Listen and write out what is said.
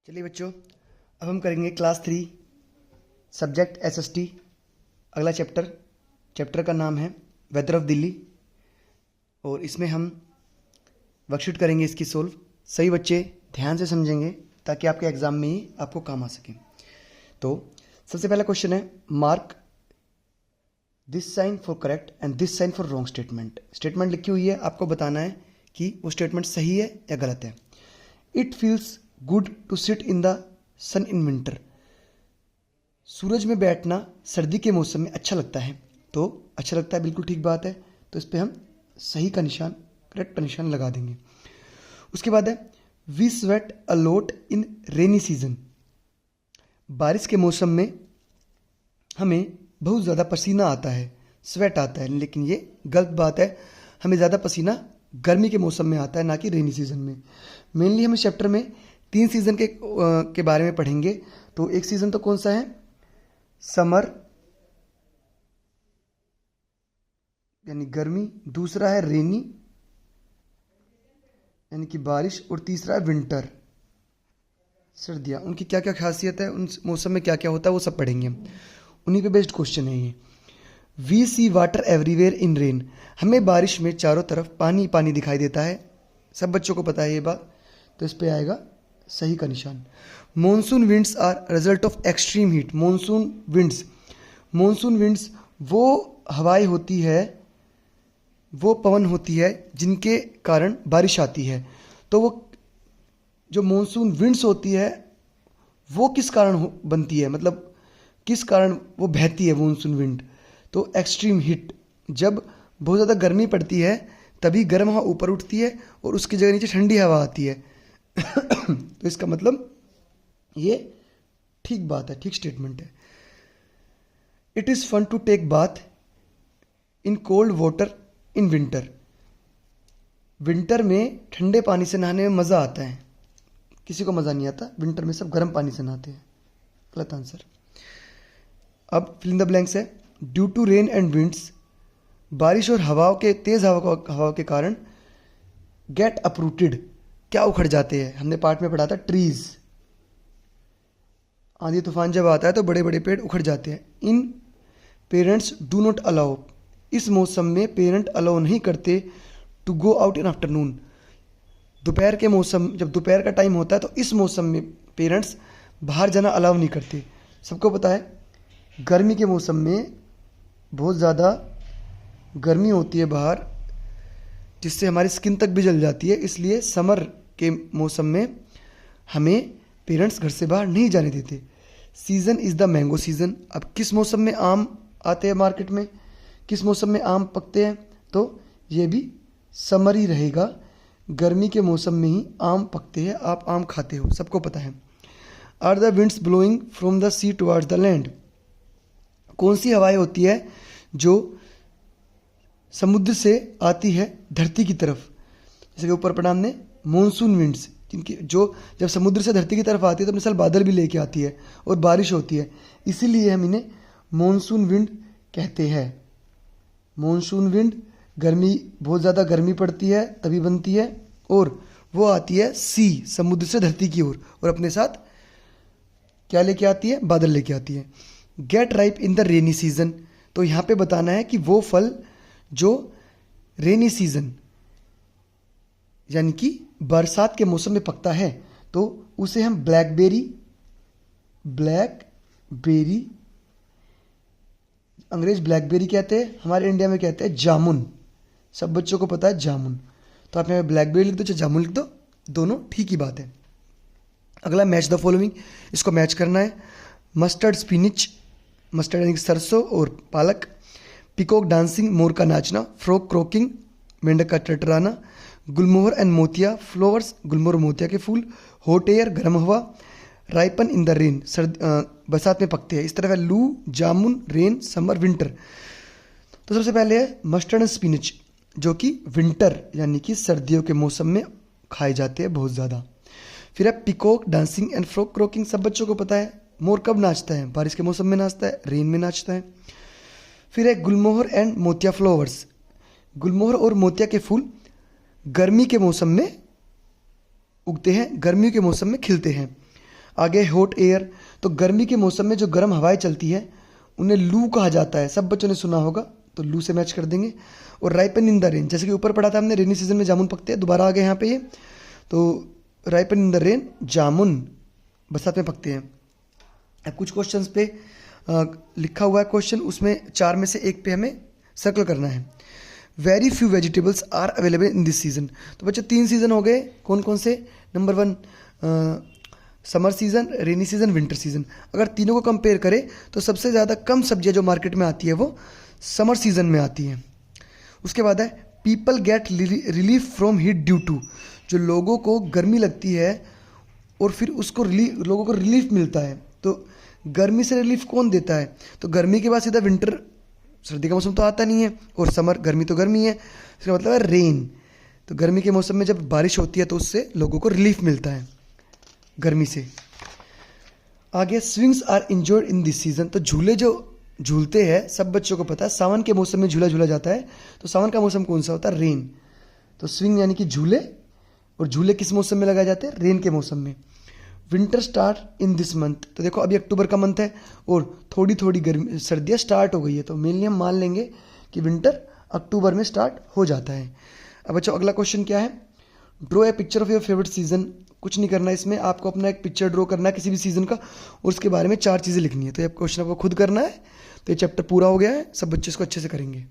चलिए बच्चों, अब हम करेंगे क्लास 3 सब्जेक्ट एसएसटी। अगला चैप्टर का नाम है वेदर ऑफ दिल्ली और इसमें हम वर्कशीट करेंगे इसकी सोल्व। सही बच्चे ध्यान से समझेंगे ताकि आपके एग्जाम में ही आपको काम आ सके। तो सबसे पहला क्वेश्चन है, mark this sign for correct and this sign for wrong statement. Statement लिखी हुई है, आपको बताना है कि वो स्टेटमेंट सही है या गलत है। It feels good to sit in the sun in winter. सूरज में बैठना सर्दी के मौसम में अच्छा लगता है। तो अच्छा लगता है, बिल्कुल ठीक बात है। तो इस पर हम सही का निशान, करेक्ट का निशान लगा देंगे। उसके बाद है, we sweat a lot in rainy season. बारिश के मौसम में हमें बहुत ज़्यादा पसीना आता है, स्वेट आता है, लेकिन ये गलत बात है। हमें ज़्यादा पसीना गर्मी के मौसम में आता है, ना कि रेनी सीजन में। मेनली हम इस चैप्टर में 3 सीज़न के बारे में पढ़ेंगे। तो एक सीज़न तो कौन सा है, समर यानी गर्मी, दूसरा है रेनी यानी कि बारिश, और तीसरा है विंटर सर्दियाँ। उनकी क्या क्या खासियत है, उन मौसम में क्या क्या होता है, वो सब पढ़ेंगे। उन्हीं पे बेस्ड क्वेश्चन है ये। We see water everywhere in rain. हमें बारिश में चारों तरफ पानी पानी दिखाई देता है। सब बच्चों को पता है ये बात। तो इस पे आएगा सही का निशान। Monsoon winds are result of extreme heat. Monsoon winds वो हवाएं होती है, वो पवन होती है जिनके कारण बारिश आती है। तो वो जो मॉनसून विंड्स होती है वो किस कारण बनती है, मतलब किस कारण वो बहती है मॉनसून विंड। तो एक्सट्रीम हीट, जब बहुत ज़्यादा गर्मी पड़ती है तभी गर्म हवा ऊपर उठती है और उसकी जगह नीचे ठंडी हवा आती है। तो इसका मतलब ये ठीक बात है, ठीक स्टेटमेंट है। It is fun to take bath in cold water in winter. Winter में ठंडे पानी से नहाने में मज़ा आता है। किसी को मज़ा नहीं आता, विंटर में सब गर्म पानी से नहाते हैं। गलत आंसर। अब फिल इन द ब्लैंक्स है, due to rain and winds. बारिश और तेज हवाओं के कारण गेट अपरूटेड, क्या उखड़ जाते हैं। हमने पार्ट में पढ़ा था ट्रीज। आंधी तूफान जब आता है तो बड़े बड़े पेड़ उखड़ जाते हैं। In parents do not allow. इस मौसम में पेरेंट अलाउ नहीं करते to go out in afternoon. दोपहर के मौसम, जब दोपहर का टाइम होता है तो इस मौसम में पेरेंट्स बाहर जाना अलाउ नहीं करते। सबको पता है गर्मी के मौसम में बहुत ज़्यादा गर्मी होती है बाहर, जिससे हमारी स्किन तक भी जल जाती है। इसलिए समर के मौसम में हमें पेरेंट्स घर से बाहर नहीं जाने देते। Season is the mango season. अब किस मौसम में आम आते हैं मार्केट में, किस मौसम में आम पकते हैं, तो ये भी समर ही रहेगा। गर्मी के मौसम में ही आम पकते हैं, आप आम खाते हो, सबको पता है। Are the winds blowing from the sea towards the land. कौन सी हवाएं होती है जो समुद्र से आती है धरती की तरफ। जैसे कि ऊपर पढ़ा हमने मॉनसून विंड्स, जिनकी जो जब समुद्र से धरती की तरफ आती है तो अपने साथ बादल भी लेके आती है और बारिश होती है। इसीलिए हम इन्हें मॉनसून विंड कहते हैं। मॉनसून विंड गर्मी, बहुत ज़्यादा गर्मी पड़ती है तभी बनती है, और वो आती है सी, समुद्र से धरती की ओर, और अपने साथ क्या लेके आती है, बादल लेके आती है। Get ripe in the rainy season. तो यहाँ पे बताना है कि वो फल जो रेनी सीजन यानी कि बरसात के मौसम में पकता है, तो उसे हम ब्लैकबेरी, अंग्रेज ब्लैकबेरी कहते हैं, हमारे इंडिया में कहते हैं जामुन। सब बच्चों को पता है जामुन। तो आप यहाँ पे ब्लैकबेरी लिख दो चाहे जामुन लिख दो, दोनों ठीक ही बात है। अगला मैच द फॉलोइंग, इसको मैच करना है। मस्टर्ड स्पिनिच, मस्टर्ड यानी कि सरसों और पालक। पिकॉक डांसिंग, मोर का नाचना। फ्रॉक क्रॉकिंग, मेंढक का टटराना। गुलमोहर एंड मोतिया फ्लावर्स, गुलमोहर मोतिया के फूल। हॉट एयर, गर्म हवा। राइपन इन द रेन, बरसात में पकते हैं। इस तरह है लू, जामुन, रेन, समर, विंटर। तो सबसे पहले है मस्टर्ड एंड स्पिनिच, जो कि विंटर यानी कि सर्दियों के मौसम में खाए जाते हैं बहुत ज़्यादा। फिर है peacock dancing and frock croaking, सब बच्चों को पता है। मोर कब नाचता है, बारिश के मौसम में नाचता है, रेन में नाचता है। फिर है गुलमोहर एंड मोतिया फ्लावर्स, गुलमोहर और मोतिया के फूल गर्मी के मौसम में उगते हैं, गर्मियों के मौसम में खिलते हैं। आगे हॉट एयर, तो गर्मी के मौसम में जो गर्म हवाएं चलती है उन्हें लू कहा जाता है, सब बच्चों ने सुना होगा, तो लू से मैच कर देंगे। और राइपन इन द रेन, जैसे कि ऊपर पढ़ा था हमने, रेनी सीजन में जामुन पकते हैं, दोबारा आ गए यहाँ पे ये, तो राइपन इन द रेन, जामुन बरसात में पकते हैं। अब कुछ क्वेश्चंस पे लिखा हुआ है क्वेश्चन, उसमें 4 में से एक पे हमें सर्कल करना है। Very few vegetables are available in this season, तो बच्चों 3 सीजन हो गए, कौन कौन से? Number 1 summer season, rainy season, winter season. अगर तीनों को कंपेयर करें तो सबसे ज़्यादा कम सब्जियां जो मार्केट में आती है वो समर सीजन में आती हैं। उसके बाद है people get relief from heat due to, जो लोगों को गर्मी लगती है और फिर उसको लोगों को रिलीफ मिलता है। तो गर्मी से रिलीफ कौन देता है? तो गर्मी के बाद सीधा विंटर, सर्दी का मौसम तो आता नहीं है, और समर, गर्मी तो गर्मी है, इसका मतलब है रेन। तो गर्मी के मौसम में जब बारिश होती है तो उससे लोगों को रिलीफ मिलता है गर्मी से। आगे swings are enjoyed in this season, तो झूले जो झूलते हैं सब बच्चों को पता है, सावन के मौसम में झूला झूला जाता है। तो सावन का मौसम कौन सा होता है? रेन। तो स्विंग यानी कि झूले, और झूले किस मौसम में लगाए जाते हैं? रेन के मौसम में। Winter start in this month, तो देखो अभी अक्टूबर का मंथ है और थोड़ी थोड़ी गर्मी सर्दियाँ स्टार्ट हो गई है, तो मेनली हम मान लेंगे कि विंटर अक्टूबर में स्टार्ट हो जाता है। अब बच्चों अगला क्वेश्चन क्या है? Draw a picture of your favourite season. कुछ नहीं करना है इसमें, आपको अपना एक पिक्चर ड्रॉ करना है किसी भी सीजन का और उसके बारे में 4 चीज़ें लिखनी है। तो ये क्वेश्चन आपको खुद करना है। तो ये चैप्टर पूरा हो गया है, सब बच्चे इसको अच्छे से करेंगे।